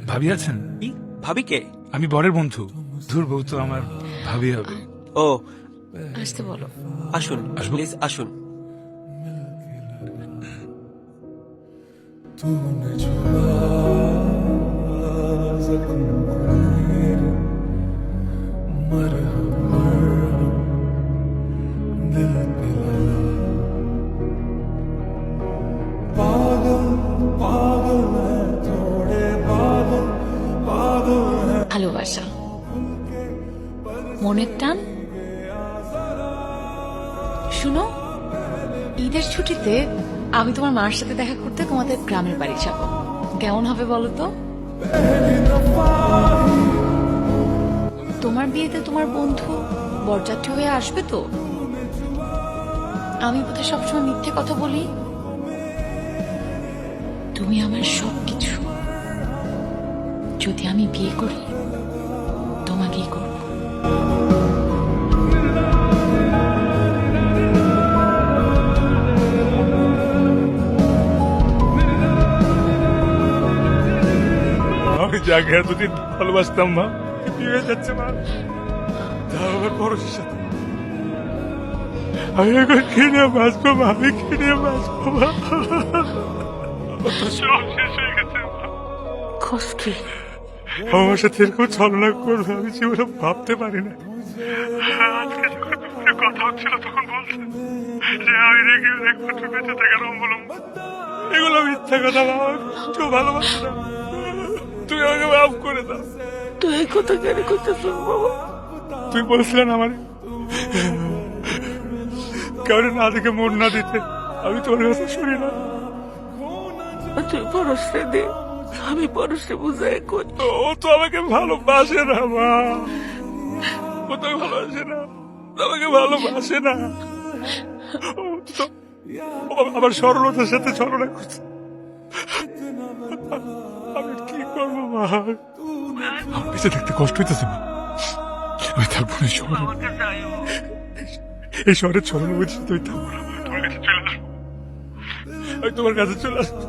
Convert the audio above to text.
ভাবি আছেন? কি? ভাবি কে? আমি বরের বন্ধু। ধুর, বউ তো আমার ভাবি হবে। ও আসতে বলো। আসুন, আসবো? প্লিজ আসুন। ভালোবাসা, মনের টান। শুনো, ঈদের ছুটিতে আমি তোমার মার সাথে দেখা করতে তোমাদের গ্রামের বাড়ি যাব। কেমন হবে বলো তো? তোমার বিয়েতে তোমার বন্ধু বরযাত্রী হয়ে আসবে তো? আমি বোধহয় সবসময় মিথ্যে কথা বলি। তুমি আমার সবকিছু। যদি আমি বিয়ে করি, তোমাকেই করব। আমি যাকে এতদিন ভালোবাসতাম মা, বিয়ে হয়ে যাচ্ছে মা। তাও আবার পরশের সাথে। আমি এখন কিনে বাঁচবো মা, আমি কিনে বাঁচবো মা। আমার তো সব শেষ হয়ে গেছে মা। কষ্ট। আমার সাথে এরকম ছলনা করবে আমি জীবনে ভাবতে পারি না। আজকে যখন দুপুরে কথা হচ্ছিল তখন বলছে যে আমি রেখে একমাত্র বেঁচে থাকার অবলম্বন। এগুলো মিথ্যা কথা বাবা, কেউ ভালোবাসে না। তুই আমাকে মাফ করে দাও। তুই এই কথা কেন করতেছ বাবা? তুই বলছিলেন আমার কাউরে না দেখে মন না দিতে, আমি তোর কাছে শুনি না। তুই পরশে দে, আমি পরশে বুঝাই কই। ও তো আমাকে ভালোবাসে না মা, ও তো ভালোবাসে না, আমাকে ভালোবাসে না। ও তো আমার সরলতার সাথে ছলনা করছে। আমি কি করবো মা? আমার বেঁচে থাকতে কষ্ট হইতেছে মা। আমি থাকবো না এই শহরে, এই শহরের ছলনা বুঝছি তুই থাকবো না। তোমার কাছে চলে আসবো, আমি তোমার কাছে চলে আসবো।